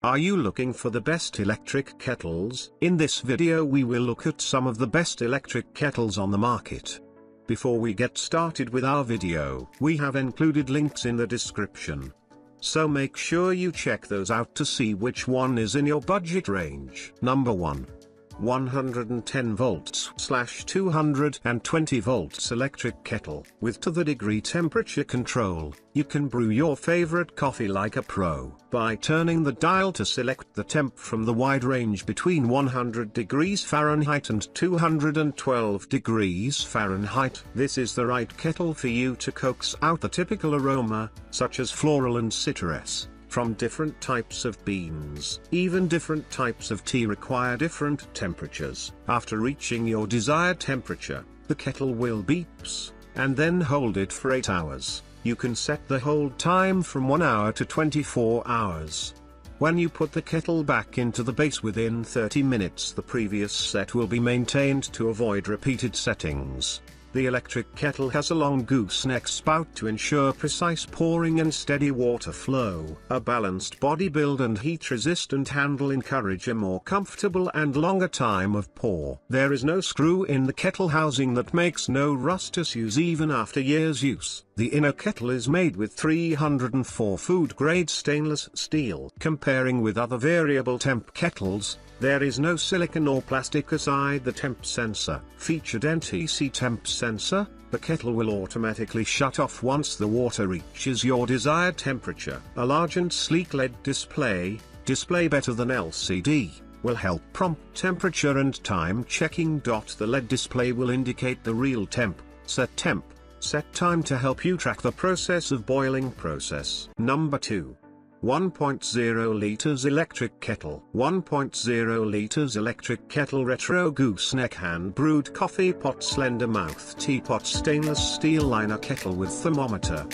Are you looking for the best electric kettles? In this video we will look at some of the best electric kettles on the market. Before we get started with our video, we have included links in the description. So make sure you check those out to see which one is in your budget range. Number 1. 110 volts / 220 volts electric kettle. With to the degree temperature control, you can brew your favorite coffee like a pro. By turning the dial to select the temp from the wide range between 100 degrees Fahrenheit and 212 degrees Fahrenheit. This is the right kettle for you to coax out the typical aroma, such as floral and citrus, from different types of beans. Even different types of tea require different temperatures. After reaching your desired temperature, the kettle will beeps, and then hold it for 8 hours. You can set the hold time from 1 hour to 24 hours. When you put the kettle back into the base within 30 minutes, the previous set will be maintained to avoid repeated settings. The electric kettle has a long gooseneck spout to ensure precise pouring and steady water flow. A balanced body build and heat-resistant handle encourage a more comfortable and longer time of pour. There is no screw in the kettle housing that makes no rust issues even after years' use. The inner kettle is made with 304 food-grade stainless steel. Comparing with other variable temp kettles, there is no silicone or plastic aside the temp sensor. Featured NTC temp sensor, the kettle will automatically shut off once the water reaches your desired temperature. A large and sleek LED display better than LCD, will help prompt temperature and time checking. The LED display will indicate the real temp, set time to help you track the process of boiling process. Number 2. 1.0 liters electric kettle. 1.0 liters electric kettle retro gooseneck hand brewed coffee pot slender mouth teapot stainless steel liner kettle with thermometer.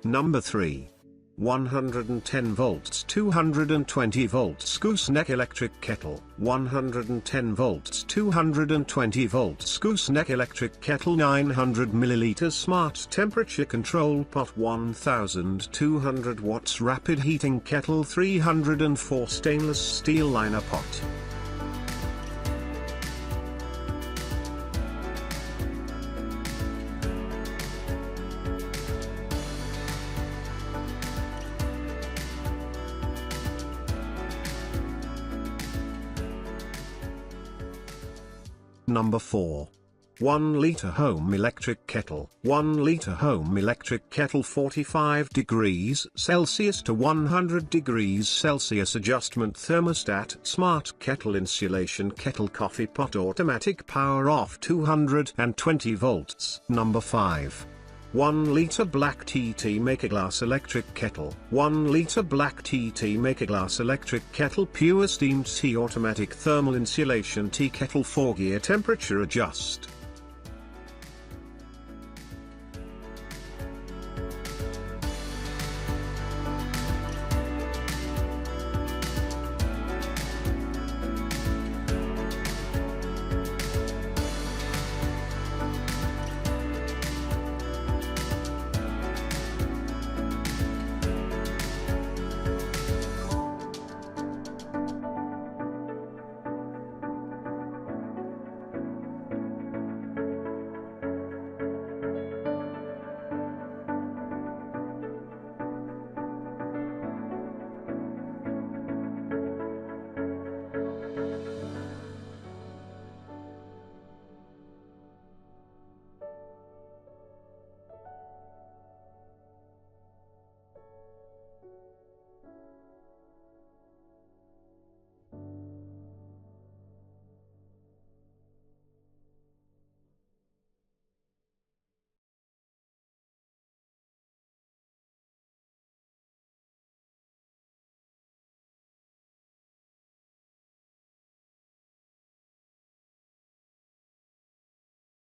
Number 3. 110 volts 220 volts Gooseneck electric kettle. 110 volts 220 volts Gooseneck electric kettle 900 milliliters smart temperature control pot 1200 watts rapid heating kettle 304 stainless steel liner pot. Number 4. 1 liter home electric kettle. 1 liter home electric kettle 45 degrees Celsius to 100 degrees Celsius adjustment thermostat smart kettle insulation kettle coffee pot automatic power off 220 volts. Number 5. 1 liter black tea maker glass electric kettle. 1 liter black tea maker glass electric kettle pure steamed tea automatic thermal insulation tea kettle 4-gear temperature adjust.